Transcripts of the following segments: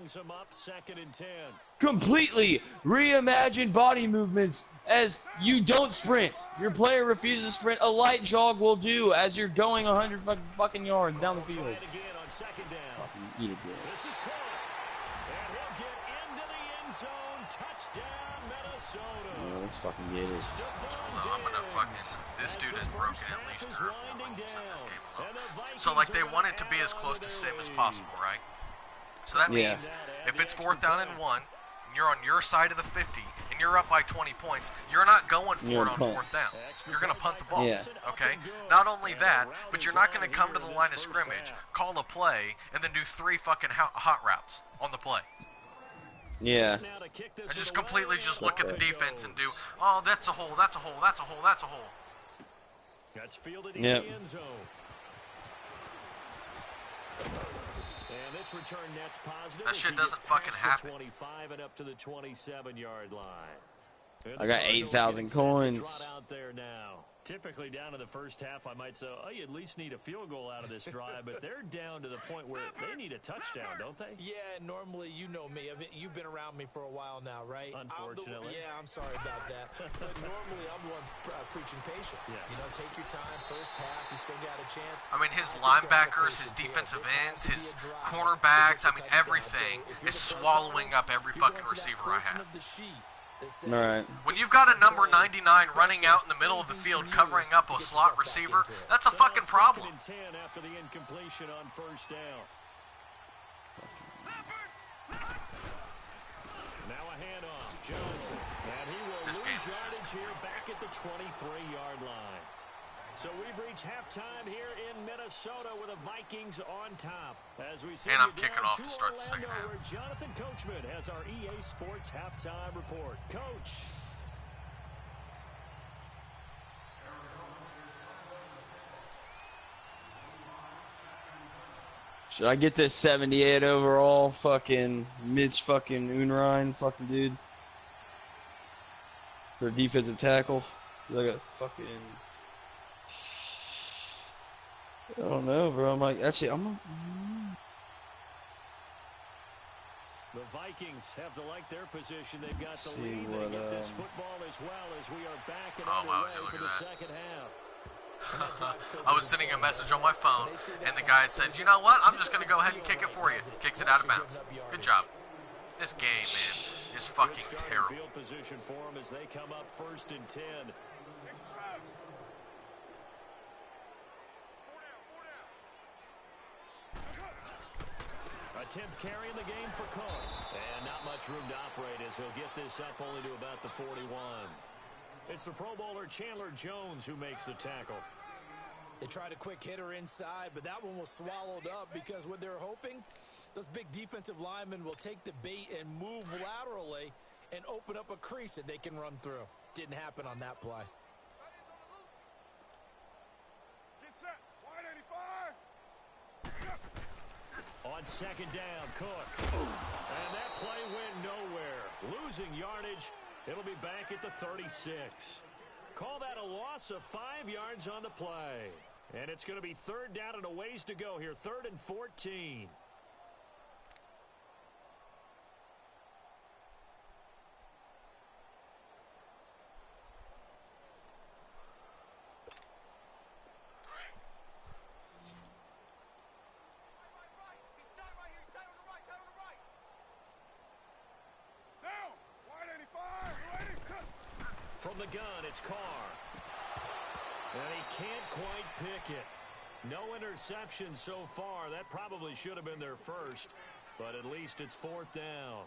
brings them up 2nd and 10. Completely reimagine body movements as you don't sprint. Your player refuses to sprint. A light jog will do as you're going 100 fucking yards down the field. Again on 2nd down. Fucking eat it, dude. This is caught. And he'll get into the end zone. Touchdown, Minnesota. Oh, let's fucking get it. I'm gonna fucking... This dude has broken at least 3 or 4 rules in this game alone. So, like, they want it to be as close to sim as possible, right? So that means if it's 4th down and 1, and you're on your side of the 50, and you're up by 20 points, you're not going for it on 4th down. You're going to punt the ball, okay? Not only that, but you're not going to come to the line of scrimmage, call a play, and then do 3 fucking hot routes on the play. Yeah. And just completely just look at the defense and do, oh, that's a hole, that's a hole, that's a hole, that's a hole. That's fielded in the end zone. And this return net's positive. That shit doesn't fucking happen. 25 and up to the 27-yard line. I got 8,000 coins. Out there now. Typically down to the first half, I might say, oh, you at least need a field goal out of this drive, but they're down to the point where they need a touchdown, don't they? Yeah, normally, you know me. I mean, you've been around me for a while now, right? Unfortunately. I'm sorry about that. But normally, I'm the one preaching patience. Yeah. You know, take your time, first half, you still got a chance. I mean, his linebackers, his defensive ends, his cornerbacks, I mean, everything is swallowing up every fucking receiver I have. All right. When you've got a number 99 running out in the middle of the field covering up a slot receiver, that's a fucking problem. 10 after the incompletion on 1st down. Now a handoff. Johnson. And he will lose yardage here back at the 23-yard line. So we've reached halftime here in Minnesota with the Vikings on top. As we see, and I'm kicking off to start the second half. Where Jonathan Coachman has our EA Sports halftime report. Coach. Should I get this 78 overall fucking Mitch fucking Unrein fucking dude for defensive tackle? I got fucking... I don't know, bro. I'm like, actually, I'm. The Vikings have to like their position. They've got the lead. They get this football as well as we are back and underway for the second half. I was sending a message on my phone, and the guy said, "You know what? I'm just gonna go ahead and kick it for you." Kicks it out of bounds. Good job. This game, man, is fucking terrible. Field position for them as they come up 1st and 10. A 10th carry in the game for Cook. And not much room to operate as he'll get this up only to about the 41. It's the Pro Bowler Chandler Jones who makes the tackle. They tried a quick hitter inside, but that one was swallowed up because what they're hoping, those big defensive linemen will take the bait and move laterally and open up a crease that they can run through. Didn't happen on that play. On 2nd down, Cook. And that play went nowhere. Losing yardage. It'll be back at the 36. Call that a loss of 5 yards on the play. And it's going to be 3rd down and a ways to go here. 3rd and 14. From the gun, it's Carr. And he can't quite pick it. No interception so far. That probably should have been their first, but at least it's 4th down.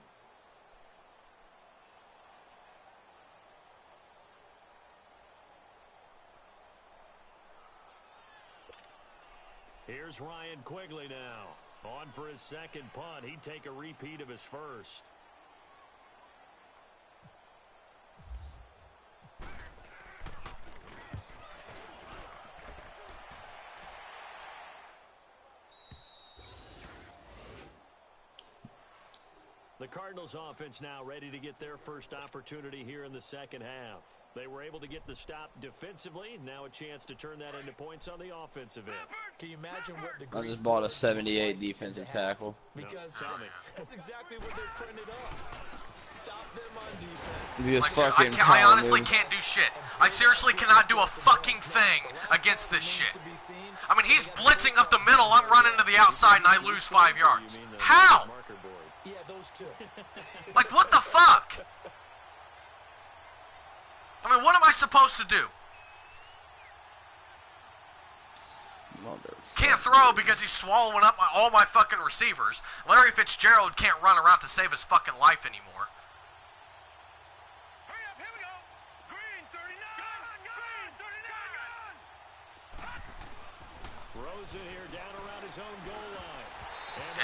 Here's Ryan Quigley now. On for his 2nd punt. He'd take a repeat of his first. The Cardinals offense now ready to get their first opportunity here in the second half. They were able to get the stop defensively. Now a chance to turn that into points on the offensive end. Can you imagine what the I just bought a 78 defensive tackle. Because that's exactly what they're printed up. Stop them on defense. Just Like, fucking dude, I honestly moves. can't do shit. I seriously cannot do a fucking thing against this shit. I mean, he's blitzing up the middle, I'm running to the outside, and I lose 5 yards. How? Yeah, those two. Like, what the fuck? I mean, what am I supposed to do? Can't throw because he's swallowing up all my fucking receivers. Larry Fitzgerald can't run around to save his fucking life anymore. Hurry up, here we go. Green 39. Green 39. Rosa here down around his own goal line.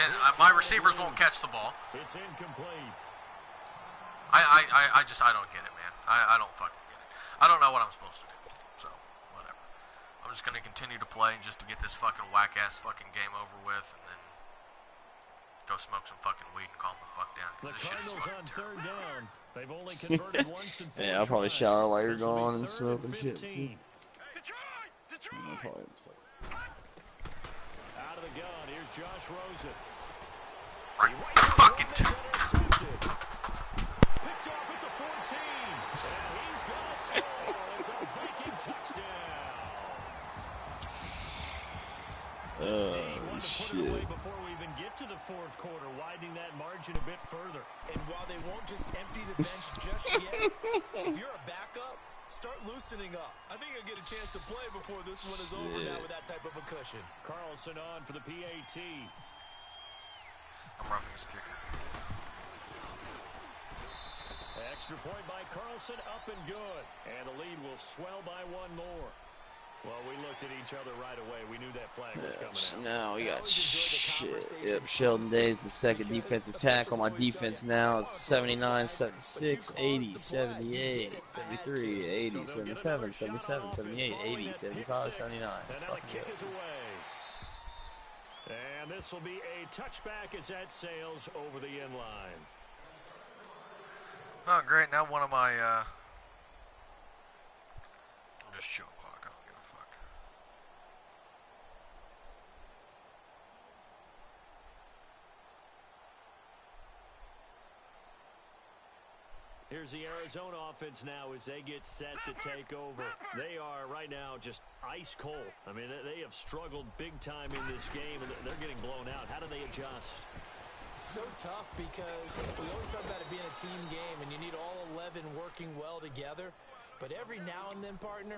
And my receivers won't catch the ball. It's incomplete. I don't get it, man. I don't fucking get it. I don't know what I'm supposed to do. So, whatever. I'm just going to continue to play just to get this fucking whack-ass fucking game over with, and then go smoke some fucking weed and calm the fuck down, because this shit is fucking terrible. Third down. They've only converted once in 4 Yeah, I'll probably tries. shower while you're This will be gone and 3rd smoke and shit, 15. Detroit! Out of the gun, here's Josh Rosen. Right fucking Intercepted. Picked off at the 14. And he's gonna score. It's a Viking touchdown. Oh, Steve wanted to put it away shit. before we even get to the 4th quarter, widening that margin a bit further. And while they won't just empty the bench just yet, if you're a backup, start loosening up. I think I'll get a chance to play before this one is over now with that type of a cushion. Carlson on for the PAT. I'm roughing his kicker. Extra point by Carlson, up and good. And the lead will swell by 1 more. Well, we looked at each other right away. We knew that flag was coming out. Now we got shit. Yep, Sheldon Days, the second defensive tackle. My defense now is 79, 76, 80, 78, 73, 80, 77, 77, 78, 80, 75, 79. And now the kick is away. And this will be a touchback as that sails over the end line. Oh, great. Now one of my, I'm just showing clock. I don't give a fuck. Here's the Arizona offense now as they get set to take over. They are right now just ice cold. I mean, they have struggled big time in this game, and they're getting blown out. How do they adjust? So tough because we always talk about it being a team game, and you need all 11 working well together. But every now and then, partner,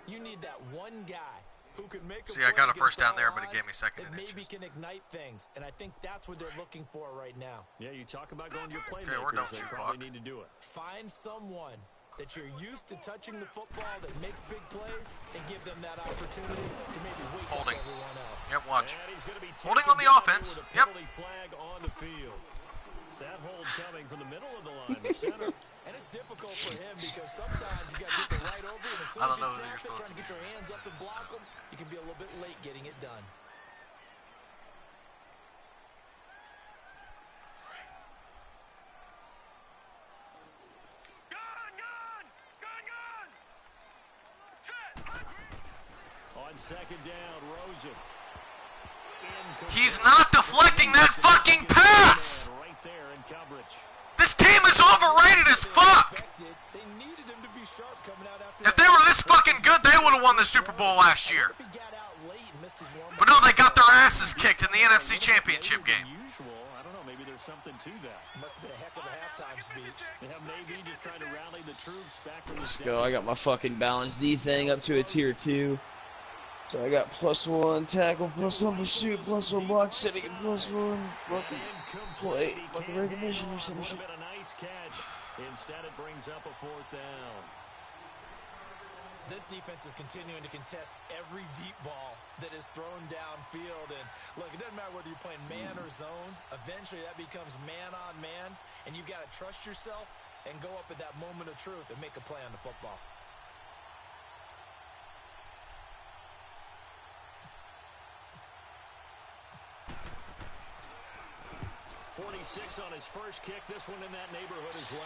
you need that one guy who can make a See, I got a play first down against there, all but it gave me odds second that and maybe inches. can ignite things, and I think that's what they're looking for right now. Yeah, you talk about going to your we're playmakers. done They shoot probably clock. need to do it. Find someone that you're used to touching the football that makes big plays and give them that opportunity to maybe wake Holding. up everyone else. Yep, watch. And he's gonna be Holding taken on the down offense. with a Yep. penalty flag on the field. That hold coming from the middle of the line, the center. And it's difficult for him because sometimes you got people right over, and as soon I as don't you know that snap you're it, supposed trying to to get do your that. hands up and block them, you can be a little bit late getting it done. On second down, Rosen. He's not deflecting that fucking pass! Right there in coverage. This team is overrated as fuck! They needed him to be sharp coming out after If they were this fucking good, they would have won the Super Bowl last year. If he got out late and missed his warm-up. But no, they got their asses kicked in the NFC Championship game. Unusual. I don't know. Maybe there's something to that. Must have been a heck of a halftime speech. Yeah, maybe just trying to rally the troops back from the Let's go. I got my fucking balance D thing up to a tier 2. So I got +1 tackle, +1 pursuit, +1 block setting, and +1 fucking play, fucking recognition or some shit. Would have been a nice catch. Instead, it brings up a 4th down. This defense is continuing to contest every deep ball that is thrown downfield. And look, it doesn't matter whether you're playing man or zone. Eventually, that becomes man on man. And you've got to trust yourself and go up at that moment of truth and make a play on the football. 46 on his first kick. This one in that neighborhood as well.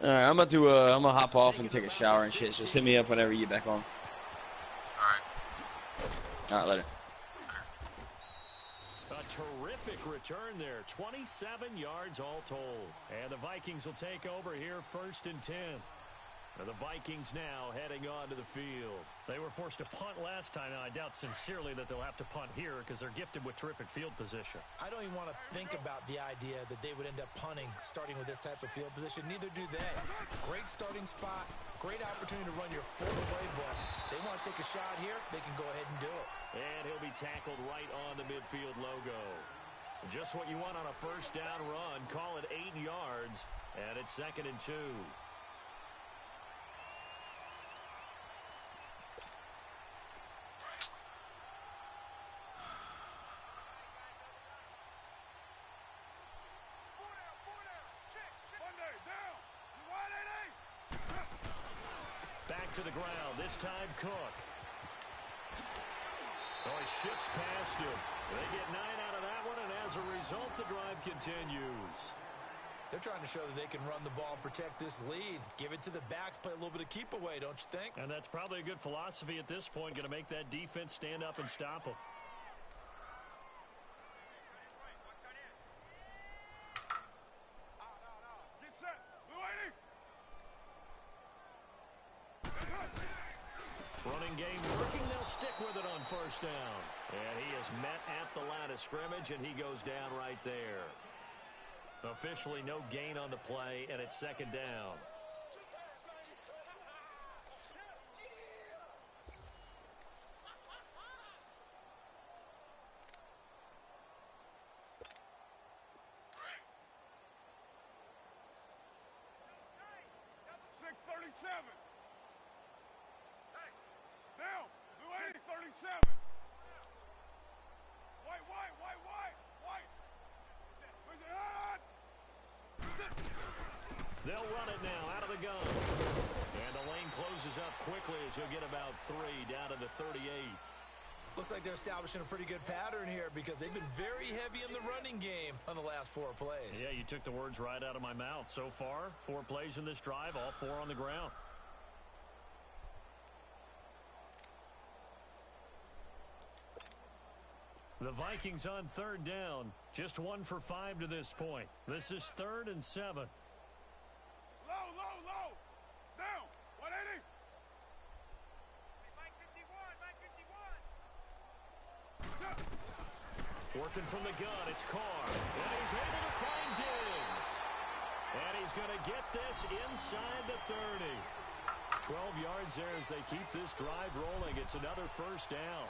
All right, I'm about to I'm gonna hop off and take a shower and shit. So send me up whenever you get back on. Alright. All right, later. Later. terrific return there. 27 yards all told. And the Vikings will take over here 1st and 10. And the Vikings now heading on to the field. They were forced to punt last time, and I doubt sincerely that they'll have to punt here because they're gifted with terrific field position. I don't even want to think about the idea that they would end up punting starting with this type of field position. Neither do they. Great starting spot, great opportunity to run your full playbook. They want to take a shot here, they can go ahead and do it. And he'll be tackled right on the midfield logo. Just what you want on a first down run. Call it 8 yards, and it's 2nd and 2. Back to the ground, this time Cook. Oh, he shifts past him. They get 9 out of that one, and as a result, the drive continues. They're trying to show that they can run the ball and protect this lead. Give it to the backs, play a little bit of keep away, don't you think? And that's probably a good philosophy at this point, going to make that defense stand up and stop them. Running game working, they'll stick with it on first down. And he is met at the line of scrimmage, and he goes down right there. Officially no gain on the play, and it's 2nd down. They'll run it now out of the gun. And the lane closes up quickly as he'll get about 3 down to the 38. Looks like they're establishing a pretty good pattern here because they've been very heavy in the running game on the last 4 plays. Yeah, you took the words right out of my mouth. So far, 4 plays in this drive, all 4 on the ground. The Vikings on 3rd down. Just 1 for 5 to this point. This is 3rd and 7. Low. Down. 180. Working from the gun, it's Carr. And he's able to find Diggs. And he's going to get this inside the 30. 12 yards there as they keep this drive rolling. It's another first down.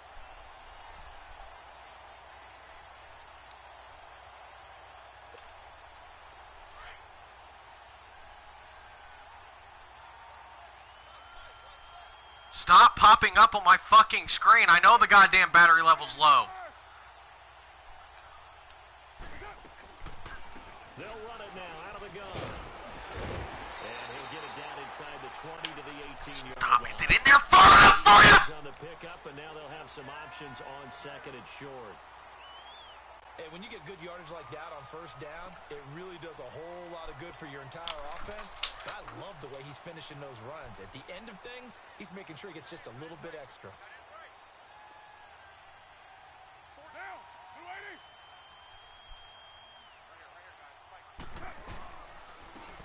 Stop popping up on my fucking screen. I know the goddamn battery level's low. They'll run it now out of the gun. And he'll get it down inside the 20 to the 18-yard line. Stop. Is it in there far enough for you? On the pickup, and now they'll have some options on 2nd and short. And when you get good yardage like that on first down, it really does a whole lot of good for your entire offense. I love the way he's finishing those runs. At the end of things, he's making sure he gets just a little bit extra.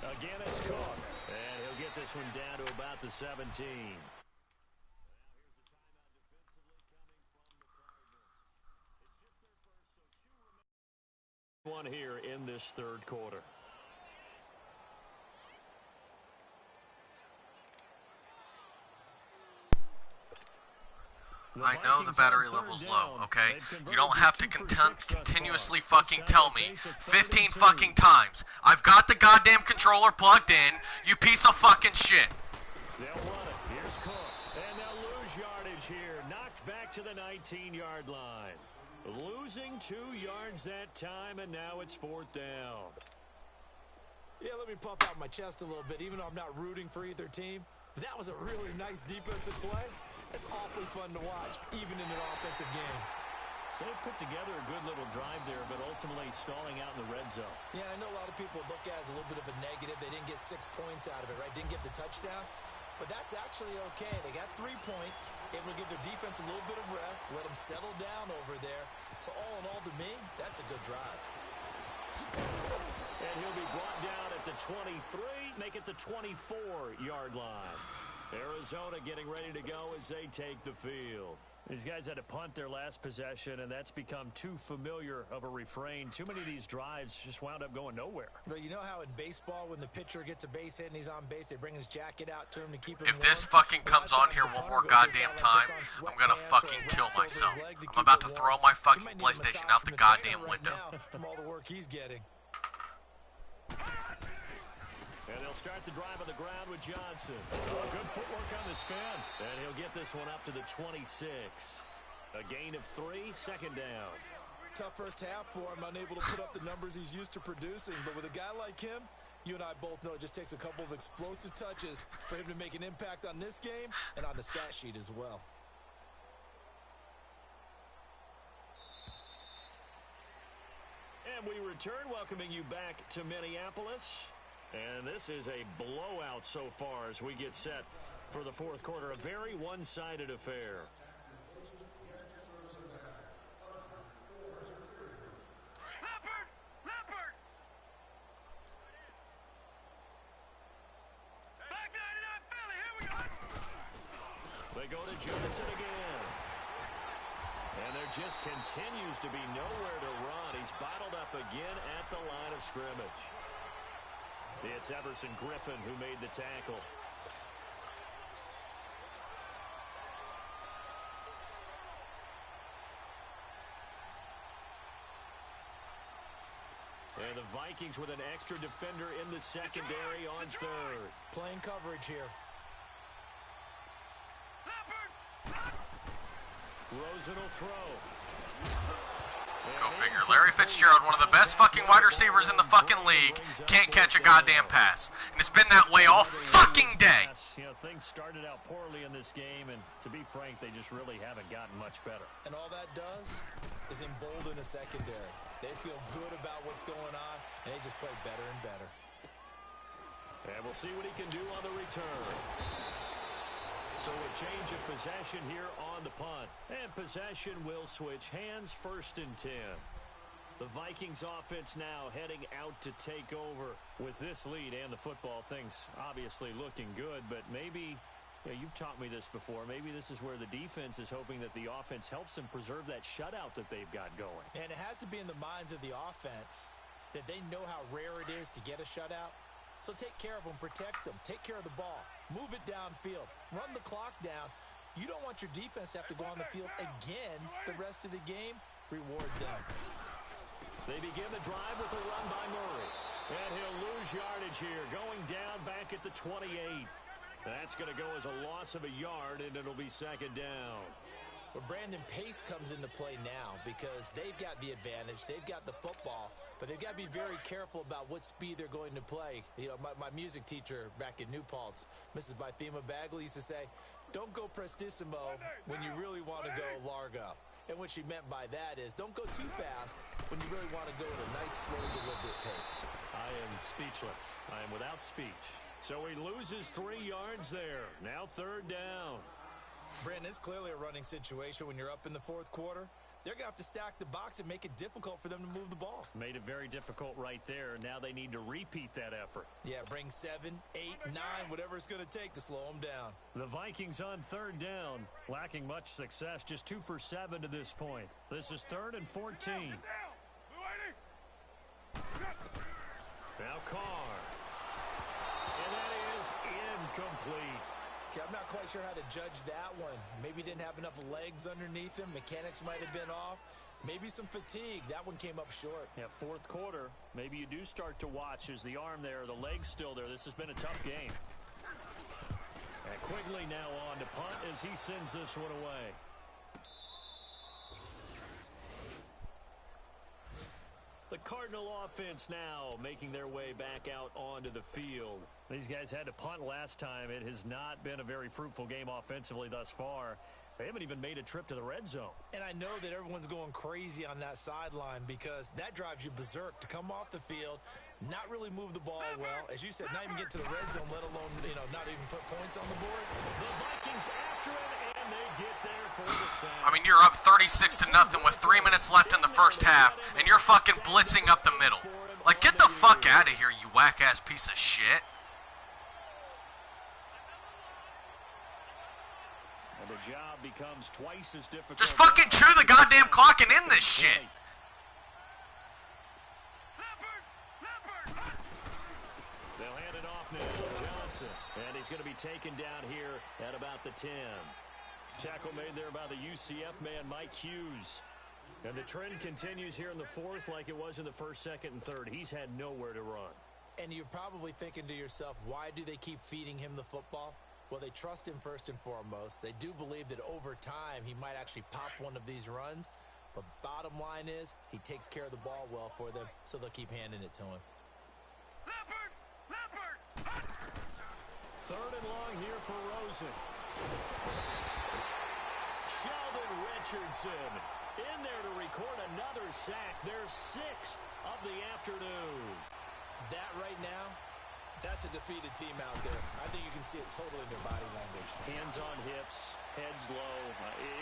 Again, it's Cook. And he'll get this one down to about the 17. One here in this 3rd quarter. I know the battery level's low, okay? You don't have to continuously fucking tell me 15 fucking times. I've got the goddamn controller plugged in, you piece of fucking shit. They'll run it. Here's Cook. And they'll lose yardage here. Knocked back to the 19-yard line. Losing 2 yards that time, and now it's 4th down. Yeah, let me puff out my chest a little bit, even though I'm not rooting for either team. That was a really nice defensive play. It's awfully fun to watch, even in an offensive game. So they put together a good little drive there, but ultimately stalling out in the red zone. Yeah, I know a lot of people look at it as a little bit of a negative. They didn't get 6 points out of it, right? Didn't get the touchdown. But that's actually okay. They got 3 points, able to give their defense a little bit of rest, let them settle down over there. So all in all, to me, that's a good drive. And he'll be brought down at the 23, make it the 24-yard line. Arizona getting ready to go as they take the field. These guys had to punt their last possession, and that's become too familiar of a refrain. Too many of these drives just wound up going nowhere. But you know how in baseball, when the pitcher gets a base hit and he's on base, they bring his jacket out to him to keep him warm? If this fucking comes on here one more goddamn time, I'm gonna fucking kill myself. I'm about to throw my fucking PlayStation out the goddamn window. From all the work he's getting. And they'll start the drive on the ground with Johnson. Good footwork on the spin. And he'll get this one up to the 26. A gain of 3, second down. Tough first half for him, unable to put up the numbers he's used to producing. But with a guy like him, you and I both know it just takes a couple of explosive touches for him to make an impact on this game and on the stat sheet as well. And we return, welcoming you back to Minneapolis. And this is a blowout so far as we get set for the fourth quarter. A very one-sided affair. Leopard! Back 99 Philly, here we go! They go to Johnson again. And there just continues to be nowhere to run. He's bottled up again at the line of scrimmage. It's Everson Griffin who made the tackle. And the Vikings with an extra defender in the secondary on third. Playing coverage here. Rosen will throw. Go figure. Larry Fitzgerald, one of the best fucking wide receivers in the fucking league, can't catch a goddamn pass. And it's been that way all fucking day. You know, things started out poorly in this game, and to be frank, they just really haven't gotten much better. And all that does is embolden a secondary. They feel good about what's going on, and they just play better and better. And we'll see what he can do on the return. So a change of possession here on the punt. And possession will switch hands, 1st and 10. The Vikings offense now heading out to take over with this lead and the football. Things obviously looking good, but maybe, you know, you've taught me this before, maybe this is where the defense is hoping that the offense helps them preserve that shutout that they've got going. And it has to be in the minds of the offense that they know how rare it is to get a shutout. So take care of them, protect them, take care of the ball, move it downfield, run the clock down. You don't want your defense to have to go on the field again the rest of the game. Reward them. They begin the drive with a run by Murray. And he'll lose yardage here, going down back at the 28. That's going to go as a loss of a yard, and it'll be second down. Well, Brandon, pace comes into play now because they've got the advantage. They've got the football, but they've got to be very careful about what speed they're going to play. You know, my music teacher back in New Paltz, Mrs. Bythema Bagley, used to say, don't go prestissimo when you really want to go largo. And what she meant by that is don't go too fast when you really want to go at a nice, slow, deliberate pace. I am speechless. I am without speech. So he loses 3 yards there. Now 3rd down. Brandon, it's clearly a running situation when you're up in the fourth quarter. They're going to have to stack the box and make it difficult for them to move the ball. Made it very difficult right there. Now they need to repeat that effort. Yeah, bring 7, 8, 9, whatever it's going to take to slow them down. The Vikings on 3rd down, lacking much success, just 2 for 7 to this point. This is 3rd and 14. Now Carr. And that is incomplete. I'm not quite sure how to judge that one. Maybe didn't have enough legs underneath him. Mechanics might have been off. Maybe some fatigue. That one came up short. Yeah, fourth quarter. Maybe you do start to watch as the arm there, the leg's still there. This has been a tough game. And Quigley now on to punt as he sends this one away. The Cardinal offense now making their way back out onto the field. These guys had to punt last time. It has not been a very fruitful game offensively thus far. They haven't even made a trip to the red zone. And I know that everyone's going crazy on that sideline because that drives you berserk to come off the field, not really move the ball well. As you said, not even get to the red zone, let alone, not even put points on the board. The Vikings after him, and they get there for the sack. I mean, you're up 36-0 with 3 minutes left in the first half, and you're fucking blitzing up the middle. Like, get the fuck out of here, you whack-ass piece of shit. And the job becomes twice as difficult. Just fucking chew the goddamn clock and end this shit. They'll hand it off now. Johnson. And he's going to be taken down here at about the 10. Tackle made there by the UCF man, Mike Hughes. And the trend continues here in the fourth like it was in the first, second, and third. He's had nowhere to run. And you're probably thinking to yourself, why do they keep feeding him the football? Well, they trust him first and foremost. They do believe that over time he might actually pop one of these runs. But bottom line is he takes care of the ball well for them, so they'll keep handing it to him. Third and long here for Rosen. Sheldon Richardson in there to record another sack. Their 6th of the afternoon. That right now, that's a defeated team out there. I think you can see it totally in their body language. Hands on hips, heads low.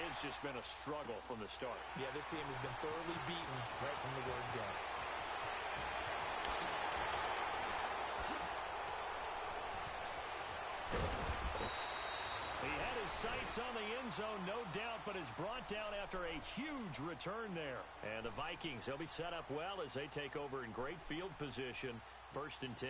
It's just been a struggle from the start. Yeah, this team has been thoroughly beaten right from the word go. He had his sights on the end zone, no doubt, but is brought down after a huge return there. And the Vikings, they'll be set up well as they take over in great field position. 1st and 10.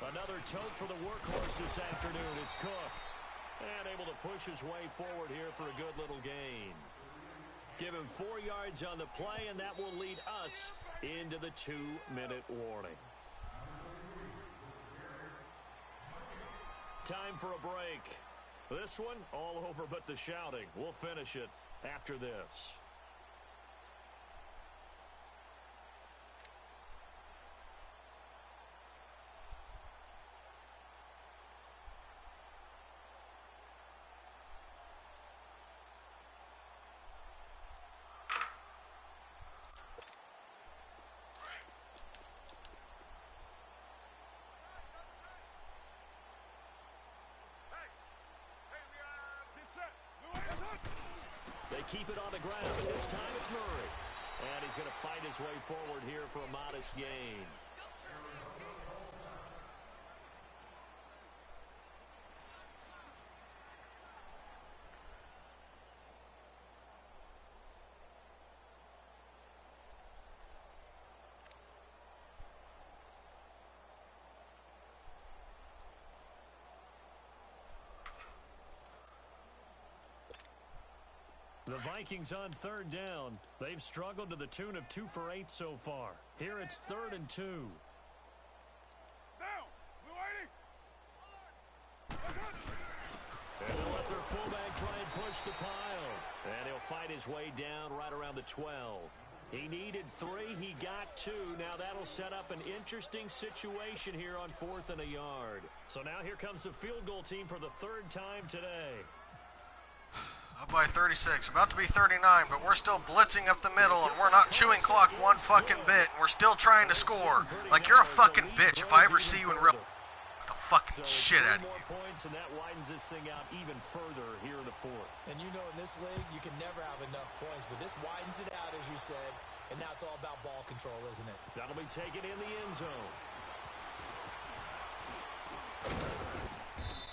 Another tote for the workhorse this afternoon. It's Cook. And able to push his way forward here for a good little gain. Give him 4 yards on the play, and that will lead us into the 2-minute warning. Time for a break. This one, all over but the shouting. We'll finish it after this. They keep it on the ground, and this time it's Murray. And he's going to fight his way forward here for a modest gain. The Vikings on 3rd down. They've struggled to the tune of 2 for 8 so far. Here it's 3rd and 2. And they'll let their fullback try and push the pile. And he'll fight his way down right around the 12. He needed 3. He got 2. Now that'll set up an interesting situation here on 4th and a yard. So now here comes the field goal team for the 3rd time today. Up by 36, about to be 39, but we're still blitzing up the middle, and we're not chewing clock one fucking bit, and we're still trying to score. Like, you're a fucking bitch if I ever see you in real... the fucking shit out of you. Points, and that widens this thing out even further here in the 4th. And you know in this league, you can never have enough points, but this widens it out, as you said, and now it's all about ball control, isn't it? That'll be taken in the end zone.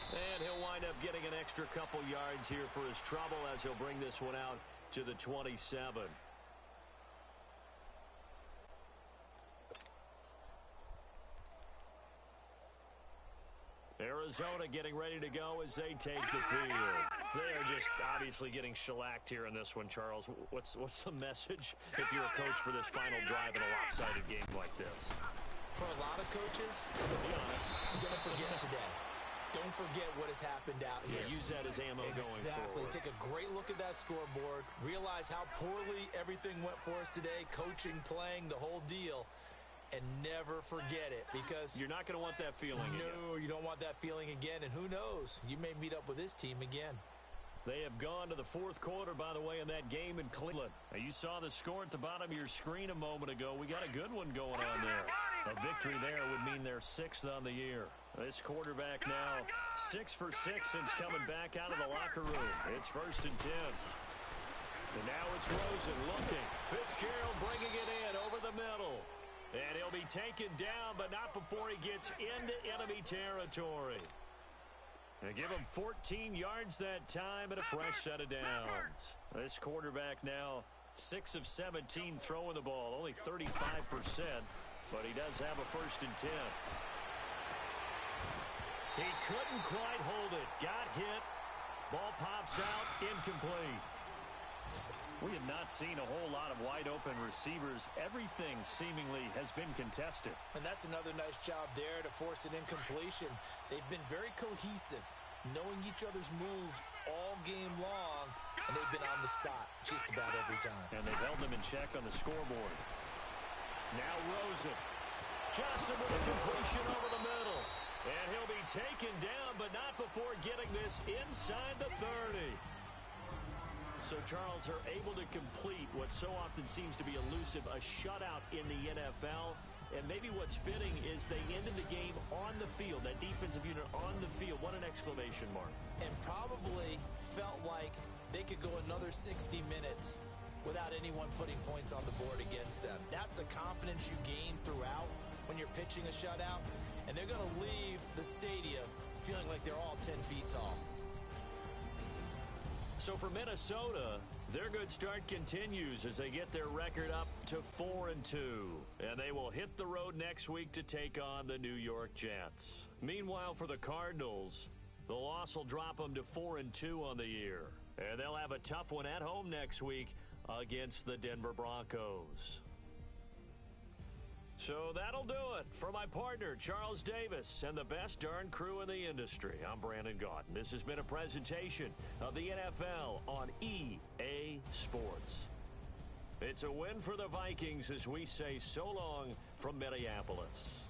And he'll wind up getting an extra couple yards here for his trouble as he'll bring this one out to the 27. Arizona getting ready to go as they take the field. They are just obviously getting shellacked here in this one, Charles. What's the message if you're a coach for this final drive in a lopsided game like this? For a lot of coaches, to be honest, don't forget today. Don't forget what has happened out here. Yeah, use that as ammo going forward. Exactly. Take a great look at that scoreboard. Realize how poorly everything went for us today. Coaching, playing, the whole deal. And never forget it, because you're not going to want that feeling again. No, you don't want that feeling again. And who knows? You may meet up with this team again. They have gone to the fourth quarter, by the way, in that game in Cleveland. Now, you saw the score at the bottom of your screen a moment ago. We got a good one going on there. A victory there would mean they're 6th on the year. This quarterback now 6 for 6 since coming back out of the locker room. It's 1st and 10. And now it's Rosen looking. Fitzgerald bringing it in over the middle. And he'll be taken down, but not before he gets into enemy territory. And give him 14 yards that time and a fresh set of downs. This quarterback now 6 of 17 throwing the ball, only 35%, but he does have a 1st and 10. He couldn't quite hold it. Got hit. Ball pops out, incomplete. We have not seen a whole lot of wide-open receivers. Everything seemingly has been contested. And that's another nice job there to force an incompletion. They've been very cohesive, knowing each other's moves all game long, and they've been on the spot just about every time. And they've held them in check on the scoreboard. Now Rosen. Johnson with a completion over the middle. And he'll be taken down, but not before getting this inside the 30. So, Charles, are able to complete what so often seems to be elusive, a shutout in the NFL. And maybe what's fitting is they ended the game on the field, that defensive unit on the field. What an exclamation mark. And probably felt like they could go another 60 minutes without anyone putting points on the board against them. That's the confidence you gain throughout when you're pitching a shutout. And they're going to leave the stadium feeling like they're all 10 feet tall. So for Minnesota, their good start continues as they get their record up to 4-2. And they will hit the road next week to take on the New York Jets. Meanwhile, for the Cardinals, the loss will drop them to 4-2 on the year. And they'll have a tough one at home next week against the Denver Broncos. So that'll do it for my partner, Charles Davis, and the best darn crew in the industry. I'm Brandon Gaudin. This has been a presentation of the NFL on EA Sports. It's a win for the Vikings as we say so long from Minneapolis.